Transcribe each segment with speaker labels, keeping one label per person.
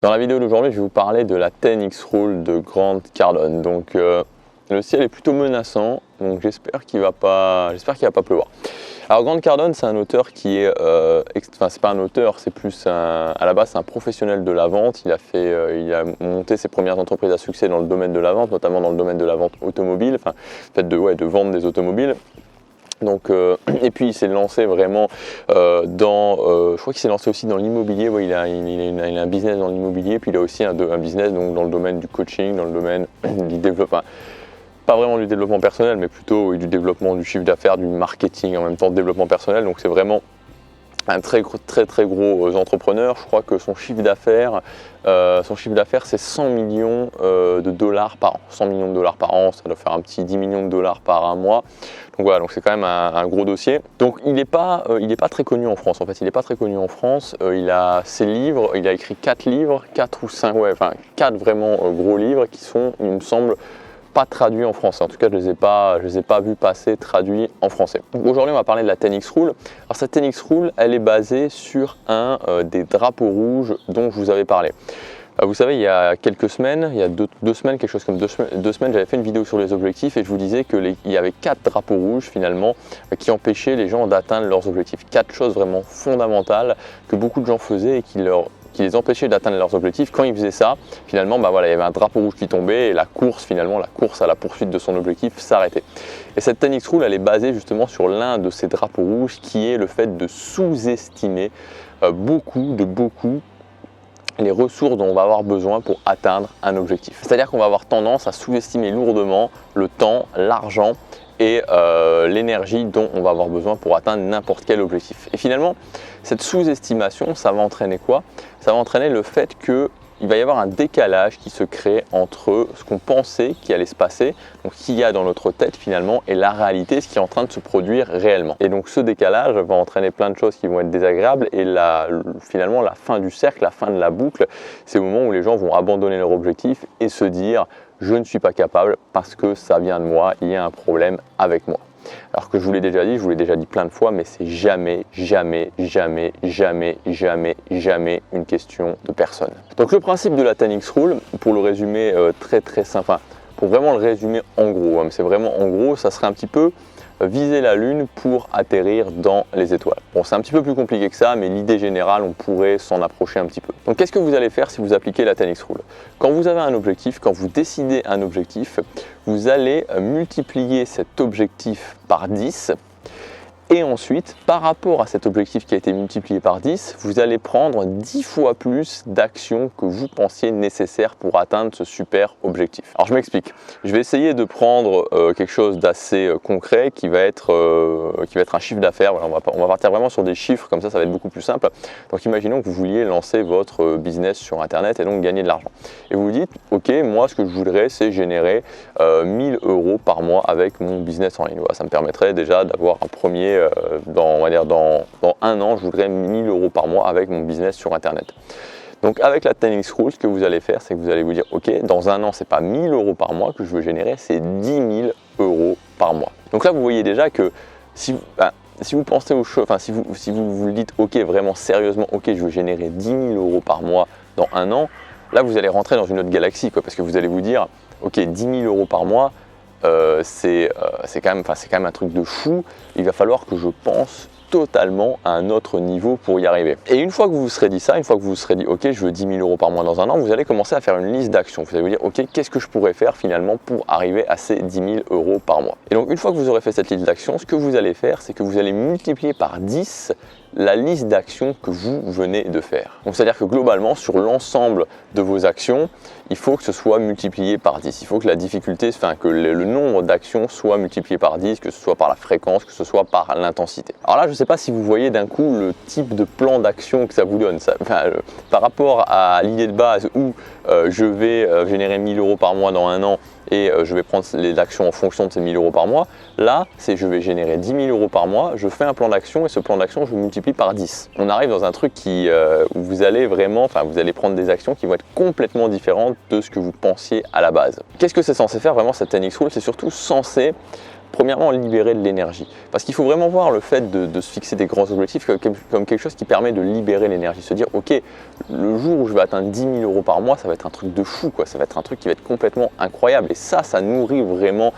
Speaker 1: Dans la vidéo d'aujourd'hui, je vais vous parler de la 10X Rule de Grant Cardone. Donc, le ciel est plutôt menaçant, donc j'espère qu'il va pas pleuvoir. Alors, Grant Cardone, c'est un auteur qui est, enfin, c'est pas un auteur, c'est plus à la base, c'est un professionnel de la vente. Il a monté ses premières entreprises à succès dans le domaine de la vente, notamment dans le domaine de la vente automobile, enfin, le fait de vendre des automobiles. Donc, et puis il s'est lancé vraiment je crois qu'il s'est lancé aussi dans l'immobilier. Ouais, il a un business dans l'immobilier, puis il a aussi un business donc, dans le domaine du coaching, dans le domaine du développement, pas vraiment du développement personnel, mais plutôt du développement du chiffre d'affaires, du marketing en même temps de développement personnel. Donc c'est vraiment un très gros entrepreneur. Je crois que son chiffre d'affaires, c'est 100 millions de dollars par an. 100 millions de dollars par an, ça doit faire un petit 10 millions de dollars par un mois. Donc voilà, donc c'est quand même un gros dossier. Donc il n'est pas très connu en France. En fait, il n'est pas très connu en France. Il a ses livres, il a écrit 4 livres, 4 ou 5, enfin 4 vraiment gros livres qui sont, il me semble, pas traduits en français. En tout cas, je les ai pas vus passer traduits en français. Aujourd'hui, on va parler de la 10X Rule. Alors cette 10X Rule, elle est basée sur un des drapeaux rouges dont je vous avais parlé. Vous savez, il y a quelques semaines, il y a deux semaines, quelque chose comme deux semaines, j'avais fait une vidéo sur les objectifs et je vous disais qu'il y avait 4 drapeaux rouges finalement qui empêchaient les gens d'atteindre leurs objectifs. 4 choses vraiment fondamentales que beaucoup de gens faisaient et qui les empêchaient d'atteindre leurs objectifs. Quand ils faisaient ça, finalement, il y avait un drapeau rouge qui tombait et la course à la poursuite de son objectif s'arrêtait. Et cette 10X Rule, elle est basée justement sur l'un de ces drapeaux rouges qui est le fait de sous-estimer beaucoup les ressources dont on va avoir besoin pour atteindre un objectif. C'est-à-dire qu'on va avoir tendance à sous-estimer lourdement le temps, l'argent et l'énergie dont on va avoir besoin pour atteindre n'importe quel objectif. Et finalement, cette sous-estimation, ça va entraîner quoi? Ça va entraîner le fait qu'il va y avoir un décalage qui se crée entre ce qu'on pensait qui allait se passer, donc qu'il y a dans notre tête finalement, et la réalité, ce qui est en train de se produire réellement. Et donc ce décalage va entraîner plein de choses qui vont être désagréables et finalement la fin du cercle, la fin de la boucle, c'est au moment où les gens vont abandonner leur objectif et se dire « je ne suis pas capable parce que ça vient de moi, il y a un problème avec moi ». Alors que je vous l'ai déjà dit plein de fois, mais c'est jamais une question de personne. Donc le principe de la 10X Rule, pour le résumer très simple, pour vraiment le résumer en gros, c'est vraiment en gros, ça serait un petit peu viser la lune pour atterrir dans les étoiles. Bon, c'est un petit peu plus compliqué que ça, mais l'idée générale, on pourrait s'en approcher un petit peu. Donc qu'est-ce que vous allez faire si vous appliquez la 10X Rule? Quand vous avez un objectif, quand vous décidez un objectif, vous allez multiplier cet objectif par 10. Et ensuite, par rapport à cet objectif qui a été multiplié par 10, vous allez prendre 10 fois plus d'actions que vous pensiez nécessaires pour atteindre ce super objectif. Alors je m'explique. Je vais essayer de prendre quelque chose d'assez concret qui va être un chiffre d'affaires. Voilà, on va partir vraiment sur des chiffres, comme ça va être beaucoup plus simple. Donc imaginons que vous vouliez lancer votre business sur Internet et donc gagner de l'argent. Et vous vous dites, ok, moi ce que je voudrais, c'est générer 1000 € par mois avec mon business en ligne. Voilà, ça me permettrait déjà d'avoir un premier dans un an, je voudrais 1000 € par mois avec mon business sur Internet. Donc avec la 10X Rule, ce que vous allez faire, c'est que vous allez vous dire, ok, dans un an, c'est pas 1000 € par mois que je veux générer, c'est 10 000 € par mois. Donc là, vous voyez déjà que si vous pensez aux choses, si vous vous le dites, ok, vraiment sérieusement, ok, je veux générer 10 000 € par mois dans un an, là, vous allez rentrer dans une autre galaxie, parce que vous allez vous dire, ok, 10 000 € par mois, c'est quand même un truc de fou. Il va falloir que je pense totalement à un autre niveau pour y arriver. Et une fois que vous vous serez dit ça, une fois que vous vous serez dit ok, je veux 10 000 € par mois dans un an, vous allez commencer à faire une liste d'actions. Vous allez vous dire ok, qu'est-ce que je pourrais faire finalement pour arriver à ces 10 000 € par mois. Et donc une fois que vous aurez fait cette liste d'actions, ce que vous allez faire, c'est que vous allez multiplier par 10 la liste d'actions que vous venez de faire. Donc c'est-à-dire que globalement, sur l'ensemble de vos actions, il faut que ce soit multiplié par 10. Il faut que la difficulté, que le nombre d'actions soit multiplié par 10, que ce soit par la fréquence, que ce soit par l'intensité. Alors là, je ne sais pas si vous voyez d'un coup le type de plan d'action que ça vous donne. Par rapport à l'idée de base où je vais générer 1000 € par mois dans un an et je vais prendre les actions en fonction de ces 1000 € par mois. Là, c'est je vais générer 10 000 € par mois, je fais un plan d'action et ce plan d'action, je le multiplie par 10. On arrive dans un truc où vous allez prendre des actions qui vont être complètement différentes de ce que vous pensiez à la base. Qu'est-ce que c'est censé faire vraiment cette 10X Rule? C'est surtout censé premièrement, libérer de l'énergie. Parce qu'il faut vraiment voir le fait de se fixer des grands objectifs comme quelque chose qui permet de libérer l'énergie. Se dire, ok, le jour où je vais atteindre 10 000 euros par mois, ça va être un truc de fou, quoi. Ça va être un truc qui va être complètement incroyable. Et ça nourrit vraiment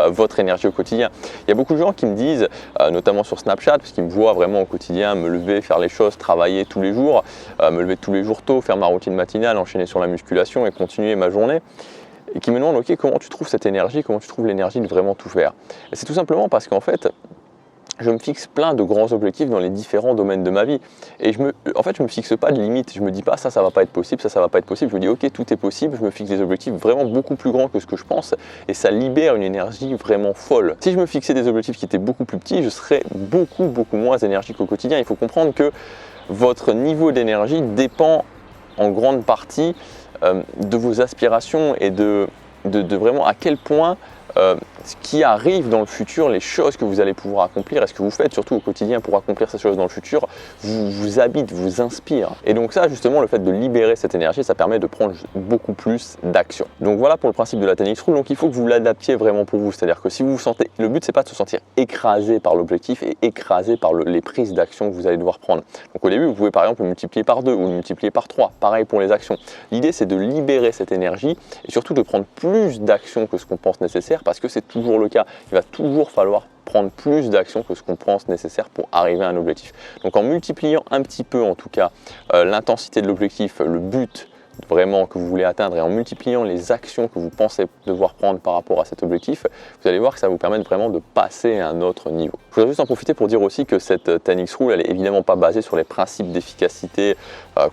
Speaker 1: votre énergie au quotidien. Il y a beaucoup de gens qui me disent, notamment sur Snapchat, parce qu'ils me voient vraiment au quotidien me lever, faire les choses, travailler tous les jours, me lever tous les jours tôt, faire ma routine matinale, enchaîner sur la musculation et continuer ma journée. Et qui me demandent, ok, comment tu trouves cette énergie, comment tu trouves l'énergie de vraiment tout faire? Et c'est tout simplement parce qu'en fait, je me fixe plein de grands objectifs dans les différents domaines de ma vie. Et je me fixe pas de limites. Je me dis pas ça va pas être possible, ça va pas être possible. Je me dis ok, tout est possible. Je me fixe des objectifs vraiment beaucoup plus grands que ce que je pense et ça libère une énergie vraiment folle. Si je me fixais des objectifs qui étaient beaucoup plus petits, je serais beaucoup moins énergique au quotidien. Il faut comprendre que votre niveau d'énergie dépend en grande partie de vos aspirations et de vraiment à quel point ce qui arrive dans le futur, les choses que vous allez pouvoir accomplir et ce que vous faites surtout au quotidien pour accomplir ces choses dans le futur, vous habite, vous inspire. Et donc ça, justement, le fait de libérer cette énergie, ça permet de prendre beaucoup plus d'action. Donc voilà pour le principe de la 10X Rule. Donc il faut que vous l'adaptiez vraiment pour vous. C'est-à-dire que si vous vous sentez, le but c'est pas de se sentir écrasé par l'objectif et écrasé par les prises d'action que vous allez devoir prendre. Donc au début, vous pouvez par exemple le multiplier par 2 ou le multiplier par 3. Pareil pour les actions. L'idée c'est de libérer cette énergie et surtout de prendre plus d'actions que ce qu'on pense nécessaire parce que c'est toujours le cas. Il va toujours falloir prendre plus d'actions que ce qu'on pense nécessaire pour arriver à un objectif. Donc en multipliant un petit peu en tout cas l'intensité de l'objectif, le but vraiment que vous voulez atteindre et en multipliant les actions que vous pensez devoir prendre par rapport à cet objectif, vous allez voir que ça va vous permettre vraiment de passer à un autre niveau. Je voudrais juste en profiter pour dire aussi que cette 10X Rule, elle est évidemment pas basée sur les principes d'efficacité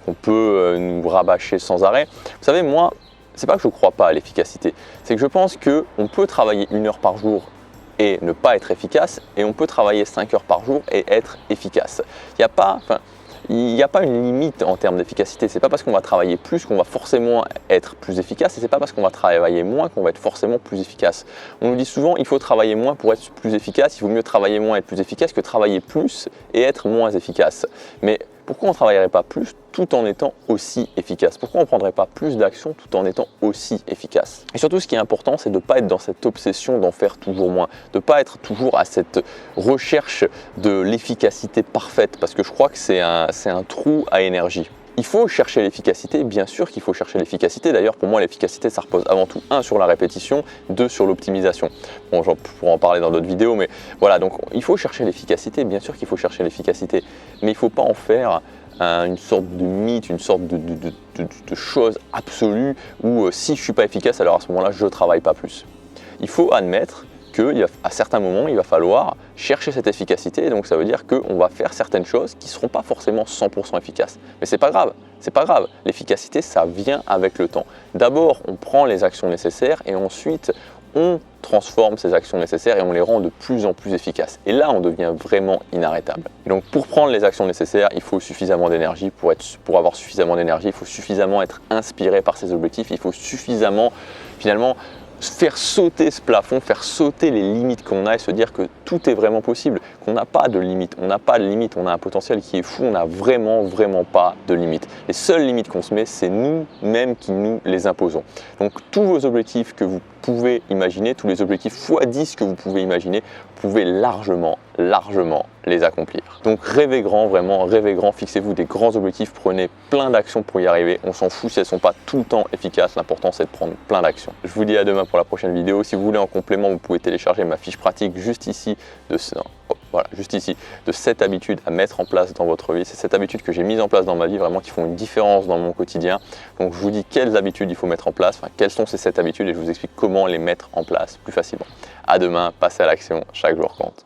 Speaker 1: qu'on peut nous rabâcher sans arrêt. Vous savez, moi, c'est pas que je ne crois pas à l'efficacité, c'est que je pense qu'on peut travailler 1 heure par jour et ne pas être efficace, et on peut travailler 5 heures par jour et être efficace. Il n'y a pas une limite en termes d'efficacité. C'est pas parce qu'on va travailler plus qu'on va forcément être plus efficace, et c'est pas parce qu'on va travailler moins qu'on va être forcément plus efficace. On nous dit souvent il faut travailler moins pour être plus efficace, il vaut mieux travailler moins et être plus efficace que travailler plus et être moins efficace. Mais pourquoi on ne travaillerait pas plus tout en étant aussi efficace? Pourquoi on ne prendrait pas plus d'actions tout en étant aussi efficace? Et surtout, ce qui est important, c'est de ne pas être dans cette obsession d'en faire toujours moins, de ne pas être toujours à cette recherche de l'efficacité parfaite, parce que je crois que c'est un trou à énergie. Il faut chercher l'efficacité, bien sûr qu'il faut chercher l'efficacité. D'ailleurs, pour moi, l'efficacité, ça repose avant tout, 1 sur la répétition, 2 sur l'optimisation. Bon, j'en pourrais en parler dans d'autres vidéos, mais voilà, donc il faut chercher l'efficacité, bien sûr qu'il faut chercher l'efficacité, mais il ne faut pas en faire une sorte de mythe, une sorte de chose absolue où si je ne suis pas efficace, alors à ce moment-là, je ne travaille pas plus. Il faut admettre qu'à certains moments, il va falloir chercher cette efficacité, et donc ça veut dire qu'on va faire certaines choses qui ne seront pas forcément 100% efficaces. Mais c'est pas grave, c'est pas grave. L'efficacité, ça vient avec le temps. D'abord, on prend les actions nécessaires et ensuite, on transforme ces actions nécessaires et on les rend de plus en plus efficaces. Et là, on devient vraiment inarrêtable. Et donc, pour prendre les actions nécessaires, il faut suffisamment d'énergie. Pour avoir suffisamment d'énergie, il faut suffisamment être inspiré par ses objectifs. Il faut suffisamment, finalement, faire sauter ce plafond, faire sauter les limites qu'on a et se dire que tout est vraiment possible, qu'on n'a pas de limite, on n'a pas de limite, on a un potentiel qui est fou, on n'a vraiment pas de limite. Les seules limites qu'on se met, c'est nous-mêmes qui nous les imposons. Donc tous vos objectifs que vous pouvez imaginer, tous les objectifs x10 que vous pouvez imaginer, vous pouvez largement les accomplir. Donc rêvez grand, vraiment, rêvez grand, fixez-vous des grands objectifs, prenez plein d'actions pour y arriver. On s'en fout si elles ne sont pas tout le temps efficaces, l'important c'est de prendre plein d'actions. Je vous dis à demain pour la prochaine vidéo. Si vous voulez en complément, vous pouvez télécharger ma fiche pratique juste ici de 7 habitudes à mettre en place dans votre vie. C'est 7 habitudes que j'ai mises en place dans ma vie, vraiment qui font une différence dans mon quotidien. Donc je vous dis quelles habitudes il faut mettre en place, quelles sont ces 7 habitudes et je vous explique comment les mettre en place plus facilement. À demain, passez à l'action, chaque jour compte.